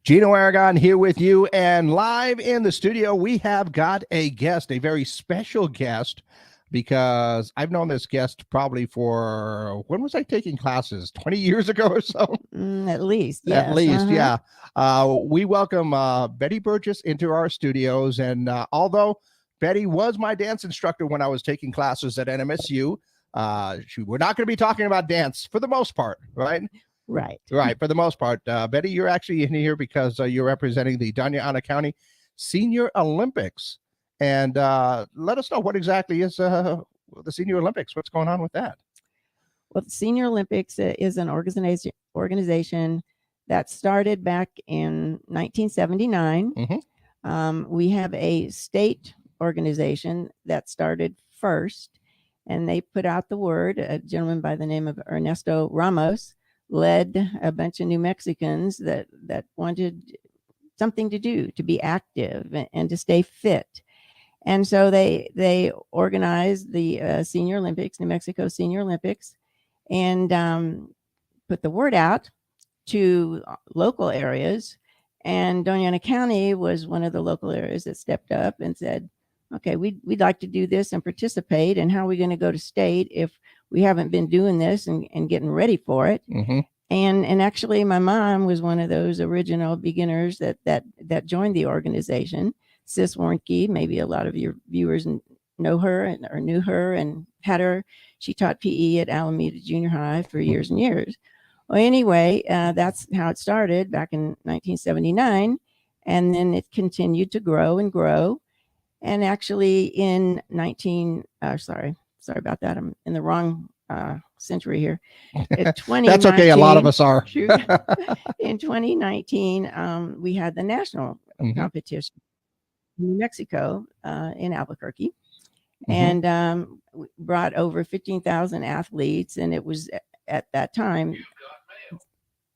Gino Aragon here with you, and live in the studio, we have got a guest, a very special guest, because I've known this guest probably for, when was I taking classes? 20 years ago or so? At least, yes. At least, yeah. We welcome Betty Burgess into our studios, and although Betty was my dance instructor when I was taking classes at NMSU, we're not going to be talking about dance for the most part, right? Right. For the most part, Betty, you're actually in here because you're representing the Dona County Senior Olympics. And let us know what exactly is the Senior Olympics. What's going on with that? Well, the Senior Olympics is an organization that started back in 1979. We have a state organization that started first, and they put out the word. A gentleman by the name of Ernesto Ramos led a bunch of New Mexicans that wanted something to do, to be active and to stay fit. And so they organized the Senior Olympics, New Mexico Senior Olympics, and put the word out to local areas. And Dona County was one of the local areas that stepped up and said, okay, we'd like to do this and participate. And how are we going to go to state if we haven't been doing this and getting ready for it? And actually, my mom was one of those original beginners that joined the organization. Sis Warnke, maybe a lot of your viewers know her or knew her and had her. She taught PE at Alameda Junior High for years and years. Well, anyway, that's how it started back in 1979. And then it continued to grow and grow. And actually in sorry about that. I'm in the wrong century here. That's okay. A lot of us are. In 2019, we had the national competition in New Mexico, in Albuquerque, and brought over 15,000 athletes. And it was at that time.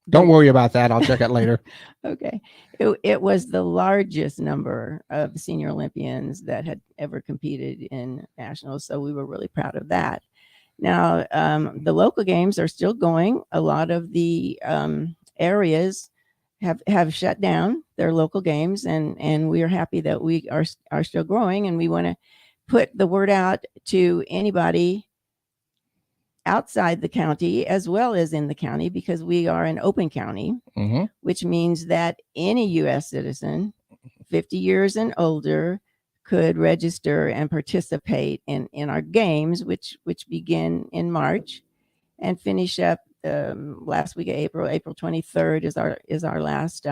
Don't worry about that. I'll check it later. Okay. It was the largest number of senior Olympians that had ever competed in nationals. So we were really proud of that. Now, the local games are still going. A lot of the areas have shut down their local games, and we are happy that we are still growing, and we want to put the word out to anybody outside the county as well as in the county, because we are an open county, which means that any U.S. citizen 50 years and older could register and participate in our games, which begin in March and finish up last week of April 23rd is our last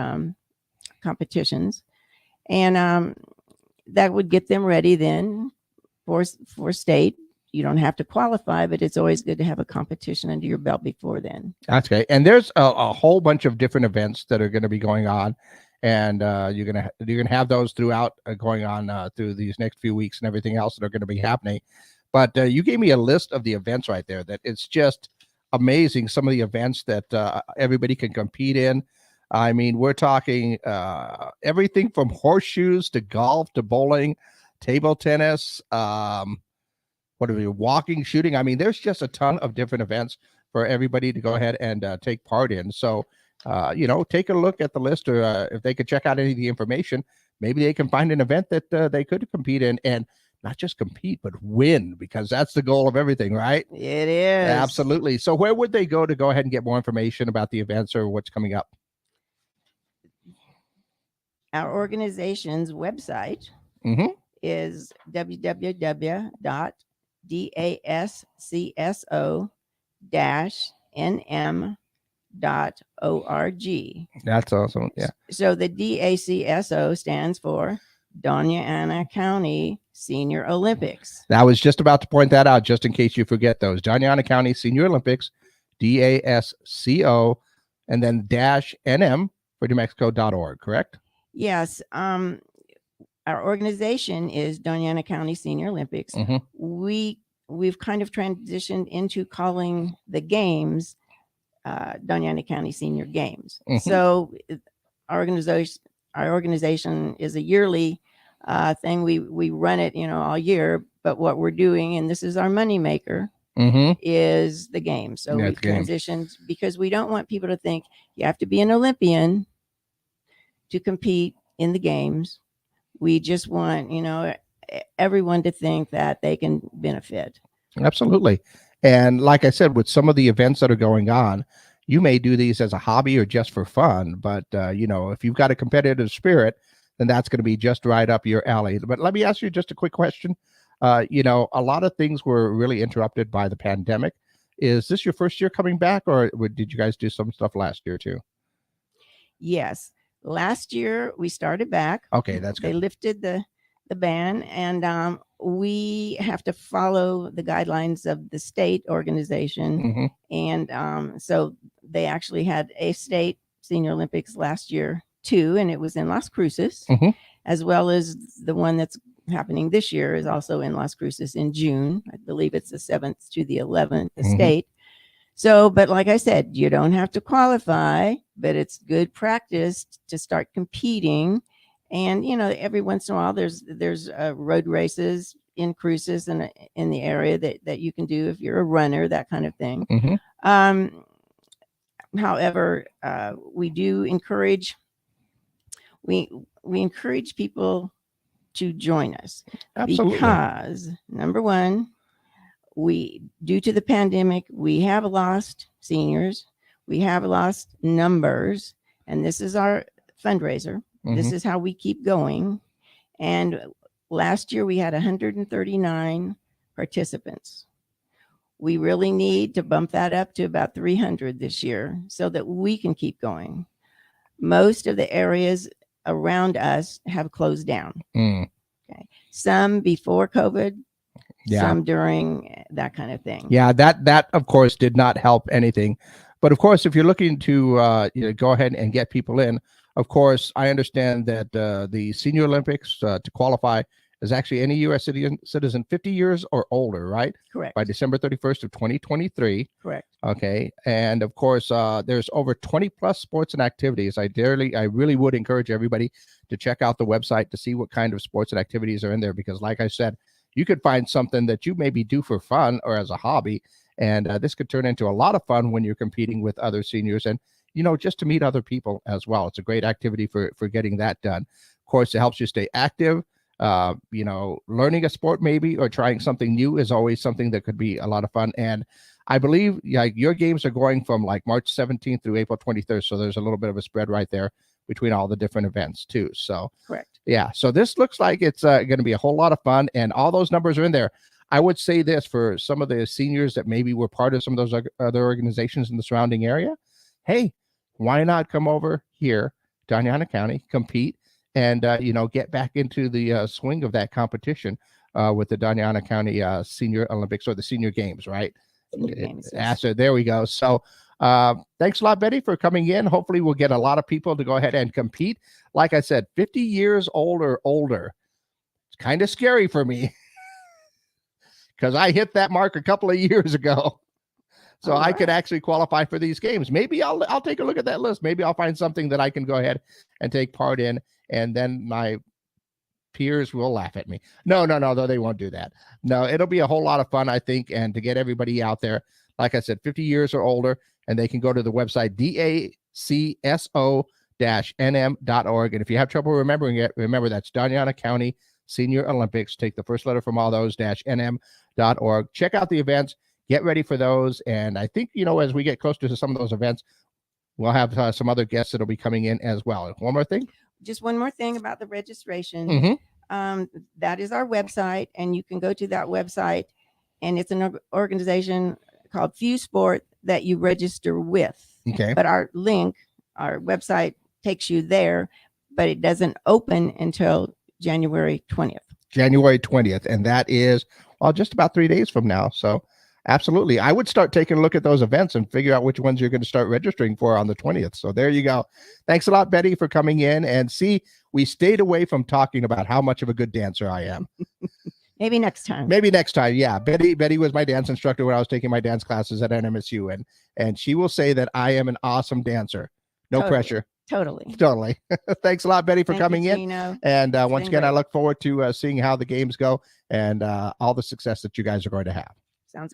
competitions. And that would get them ready then for state. You don't have to qualify, but it's always good to have a competition under your belt before then. That's okay. And there's a whole bunch of different events that are going to be going on, and you're gonna have those throughout going on through these next few weeks and everything else that are going to be happening. But you gave me a list of the events right there that it's just amazing. Some of the events that everybody can compete in. I mean, we're talking everything from horseshoes to golf to bowling, table tennis. What are we, walking, shooting? I mean, there's just a ton of different events for everybody to go ahead and take part in. So, take a look at the list, or if they could check out any of the information, maybe they can find an event that they could compete in, and not just compete, but win, because that's the goal of everything, right? It is. Absolutely. So where would they go to go ahead and get more information about the events or what's coming up? Our organization's website is www.dascso-nm.org. That's awesome. Yeah. So the DACSO stands for Dona County Senior Olympics. I was just about to point that out, just in case you forget those. Dona County Senior Olympics, DASCO, and then -NM for New Mexico.org, correct? Yes. Our organization is Dona County Senior Olympics. We've kind of transitioned into calling the games Dona County Senior Games. So our organization is a yearly thing. We run it, all year. But what we're doing, and this is our money maker, is the game. So we've transitioned because we don't want people to think you have to be an Olympian to compete in the games. We just want, everyone to think that they can benefit. Absolutely. And like I said, with some of the events that are going on, you may do these as a hobby or just for fun. But, if you've got a competitive spirit, then that's going to be just right up your alley. But let me ask you just a quick question. A lot of things were really interrupted by the pandemic. Is this your first year coming back, or did you guys do some stuff last year too? Yes. Last year we started back. Okay, that's good. They lifted the ban, and we have to follow the guidelines of the state organization. And so they actually had a state Senior Olympics last year too, and it was in Las Cruces, as well as the one that's happening this year is also in Las Cruces in June. I believe it's the 7th to the 11th, the state. So, but like I said, you don't have to qualify, but it's good practice to start competing. And, every once in a while there's road races in Cruces and in the area that you can do if you're a runner, that kind of thing. However, we do encourage, we encourage people to join us. Absolutely. Because number one, due to the pandemic, we have lost seniors, we have lost numbers, and this is our fundraiser. This is how we keep going. And last year we had 139 participants. We really need to bump that up to about 300 this year so that we can keep going. Most of the areas around us have closed down. Okay. Some before COVID, some during, that kind of thing. Yeah, that of course did not help anything. But of course, if you're looking to go ahead and get people in, of course, I understand that the Senior Olympics to qualify is actually any U.S. citizen 50 years or older, right? Correct. By December 31st of 2023. Correct. Okay. And of course, there's over 20 plus sports and activities. I really would encourage everybody to check out the website to see what kind of sports and activities are in there, because like I said, you could find something that you maybe do for fun or as a hobby. And this could turn into a lot of fun when you're competing with other seniors and, just to meet other people as well. It's a great activity for getting that done. Of course, it helps you stay active. Learning a sport maybe or trying something new is always something that could be a lot of fun. And I believe your games are going from like March 17th through April 23rd. So there's a little bit of a spread right there between all the different events too. So correct. Yeah. So this looks like it's going to be a whole lot of fun, and all those numbers are in there. I would say this for some of the seniors that maybe were part of some of those other organizations in the surrounding area. Hey, why not come over here, Dona County, compete, and get back into the swing of that competition with the Dona County Senior Olympics, or the Senior Games, right? Senior Games, yes. So there we go. So thanks a lot, Betty, for coming in. Hopefully we'll get a lot of people to go ahead and compete. Like I said, 50 years older. It's kind of scary for me because I hit that mark a couple of years ago. So I could actually qualify for these games. Maybe I'll take a look at that list. Maybe I'll find something that I can go ahead and take part in, and then my peers will laugh at me. No, though they won't do that. No, it'll be a whole lot of fun, I think, and to get everybody out there, like I said, 50 years or older, and they can go to the website dacso-nm.org. And if you have trouble remembering it, remember that's Dona County Senior Olympics. Take the first letter from all those -nm.org. Check out the events. Get ready for those. And I think, as we get closer to some of those events, we'll have some other guests that'll be coming in as well. One more thing. Just one more thing about the registration. That is our website, and you can go to that website, and it's an organization called Fuse Sport that you register with. Okay. But our website takes you there, but it doesn't open until January 20th. January 20th. And that is, just about 3 days from now. So absolutely. I would start taking a look at those events and figure out which ones you're going to start registering for on the 20th. So there you go. Thanks a lot, Betty, for coming in. And see, we stayed away from talking about how much of a good dancer I am. Maybe next time. Yeah. Betty was my dance instructor when I was taking my dance classes at NMSU. And she will say that I am an awesome dancer. No pressure. Totally. Thanks a lot, Betty, for coming in. Gino. And once again, great. I look forward to seeing how the games go and all the success that you guys are going to have. Sounds good.